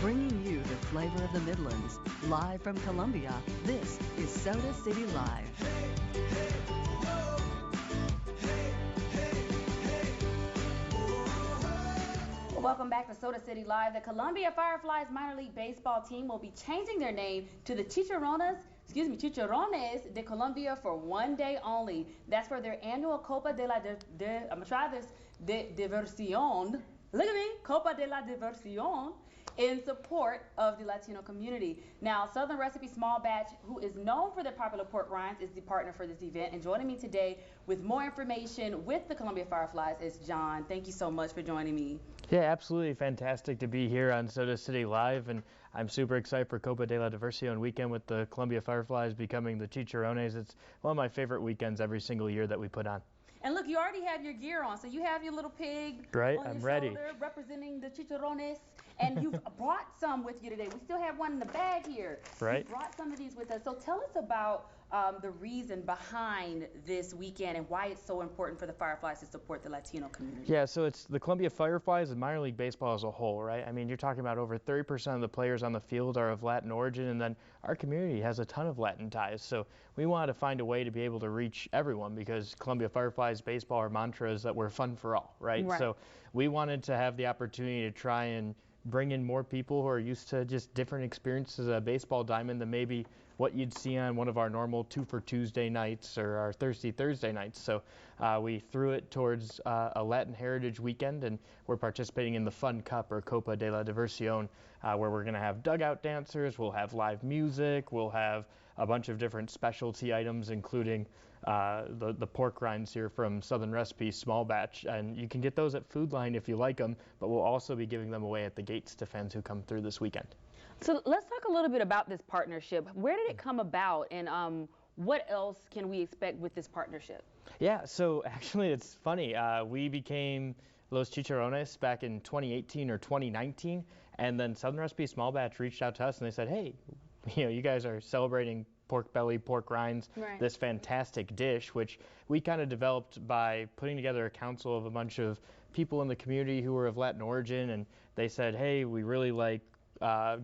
Bringing you the flavor of the Midlands. Live from Columbia, this is Soda City Live. Welcome back to Soda City Live. The Columbia Fireflies minor league baseball team will be changing their name to the Chicharrones De Columbia for one day only. That's for their annual Copa de la Diversion. Look at me, Copa de la Diversion, in support of the Latino community. Now, Southern Recipe Small Batch, who is known for their popular pork rinds, is the partner for this event. And joining me today with more information with the Columbia Fireflies is John. Thank you so much for joining me. Yeah, absolutely fantastic to be here on Soda City Live, and I'm super excited for Copa de la Diversion weekend with the Columbia Fireflies becoming the Chicharrones. It's one of my favorite weekends every single year that we put on. And look, you already have your gear on, so you have your little pig right, on I'm your ready. shoulder representing the Chicharrones, and you've brought some with you today. We still have one in the bag here. Right. You brought some of these with us. So tell us about the reason behind this weekend and why it's so important for the Fireflies to support the Latino community. Yeah, so it's the Columbia Fireflies and minor league baseball as a whole, right? I mean, you're talking about over 30% of the players on the field are of Latin origin, and then our community has a ton of Latin ties. So we wanted to find a way to be able to reach everyone, because Columbia Fireflies baseball, our mantra is that we're fun for all, right? So we wanted to have the opportunity to try and bring in more people who are used to just different experiences at a baseball diamond than maybe what you'd see on one of our normal 2 for Tuesday nights or our Thirsty Thursday nights. So we threw it towards a Latin Heritage weekend, and we're participating in the Fun Cup, or Copa de la Diversion, where we're going to have dugout dancers, we'll have live music, we'll have a bunch of different specialty items, including the pork rinds here from Southern Recipe Small Batch, and you can get those at Food Line if you like them, but we'll also be giving them away at the gates to fans who come through this weekend. So let's talk a little bit about this partnership. Where did it come about, and what else can we expect with this partnership? Yeah, so actually it's funny. We became Los Chicharrones back in 2018 or 2019, and then Southern Recipe Small Batch reached out to us and they said, hey, you guys are celebrating pork belly, pork rinds, this fantastic dish, which we kind of developed by putting together a council of a bunch of people in the community who were of Latin origin, and they said, hey, we really like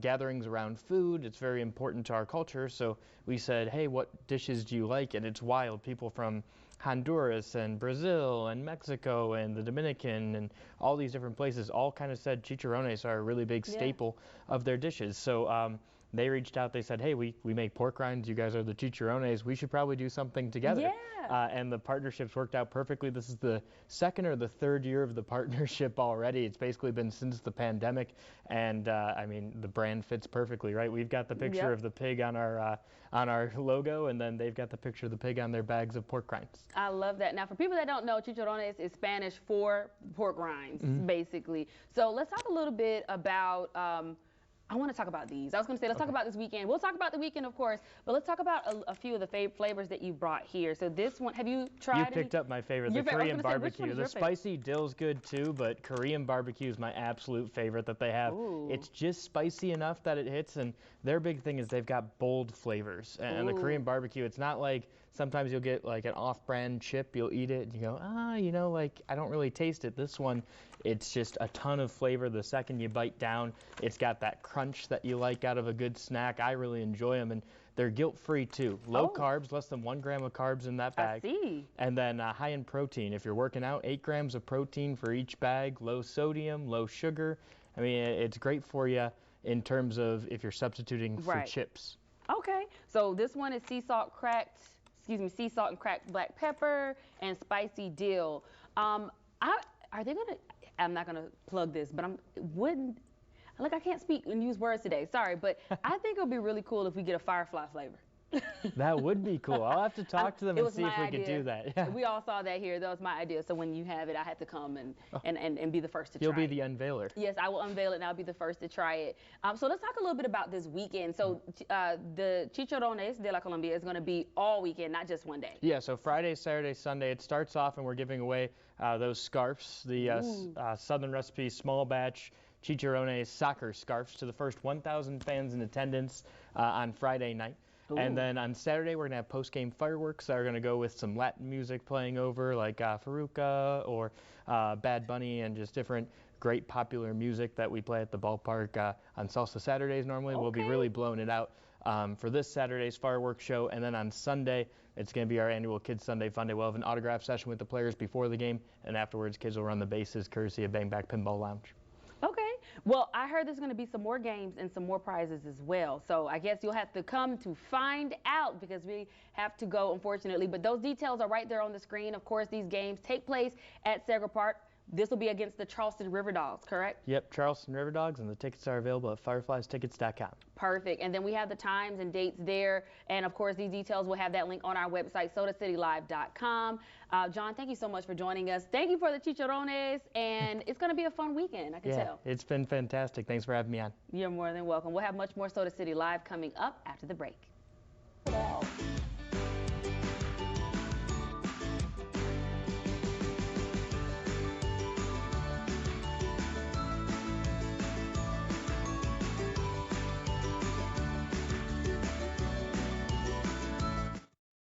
gatherings around food. It's very important to our culture. So we said, hey, what dishes do you like? And it's wild. People from Honduras and Brazil and Mexico and the Dominican and all these different places all kind of said chicharrones are a really big staple of their dishes. So they reached out, they said, hey, we make pork rinds, you guys are the chicharrones, we should probably do something together. And the partnerships worked out perfectly. This is the second or the third year of the partnership already. It's basically been since the pandemic, and I mean, the brand fits perfectly, right? We've got the picture of the pig on our logo, and then they've got the picture of the pig on their bags of pork rinds. I love that. Now, for people that don't know, chicharrones is Spanish for pork rinds, basically. So let's talk a little bit about I want to talk about these. I was going to say, let's talk about this weekend. We'll talk about the weekend, of course, but let's talk about a few of the flavors that you brought here. So this one, have you tried You picked up my favorite, the Korean barbecue. The spicy dill's good too, but Korean barbecue is my absolute favorite that they have. It's just spicy enough that it hits, and their big thing is they've got bold flavors. And the Korean barbecue, it's not like sometimes you'll get like an off-brand chip, you'll eat it and you go, like I don't really taste it. This one, it's just a ton of flavor. The second you bite down, it's got that crunch that you like out of a good snack. I really enjoy them, and they're guilt-free too. Low carbs, less than 1 gram of carbs in that bag. I see. And then high in protein. If you're working out, 8 grams of protein for each bag. Low sodium, low sugar. I mean, it's great for you in terms of if you're substituting for chips. Okay, so this one is sea salt and cracked black pepper and spicy dill. Are they gonna? I'm not gonna plug this, but I can't speak and use words today. Sorry, but I think it would be really cool if we get a Firefly flavor. That would be cool. I'll have to talk to them and see if we could do that. Yeah. We all saw that here. That was my idea. So when you have it, I had to come and be the first to try it. You'll be the unveiler. Yes, I will unveil it, and I'll be the first to try it. So let's talk a little bit about this weekend. So the Chicharrones de la Columbia is going to be all weekend, not just one day. Yeah, so Friday, Saturday, Sunday. It starts off, and we're giving away those scarves, the Southern Recipe Small Batch Chicharrones soccer scarves to the first 1,000 fans in attendance on Friday night. And then on Saturday, we're going to have post-game fireworks that are going to go with some Latin music playing over, like Faruca or Bad Bunny, and just different great popular music that we play at the ballpark on Salsa Saturdays normally. We'll be really blowing it out for this Saturday's fireworks show. And then on Sunday, it's going to be our annual Kids Sunday Fun Day. We'll have an autograph session with the players before the game, and afterwards, kids will run the bases courtesy of Bang Back Pinball Lounge. Okay. Well, I heard there's going to be some more games and some more prizes as well. So I guess you'll have to come to find out because we have to go, unfortunately. But those details are right there on the screen. Of course, these games take place at Segra Park. This will be against the Charleston River Dogs, correct? Yep, Charleston River Dogs, and the tickets are available at firefliestickets.com. Perfect. And then we have the times and dates there. And, of course, these details, we'll have that link on our website, sodacitylive.com. John, thank you so much for joining us. Thank you for the Chicharrones, and it's going to be a fun weekend, I can tell. It's been fantastic. Thanks for having me on. You're more than welcome. We'll have much more Soda City Live coming up after the break.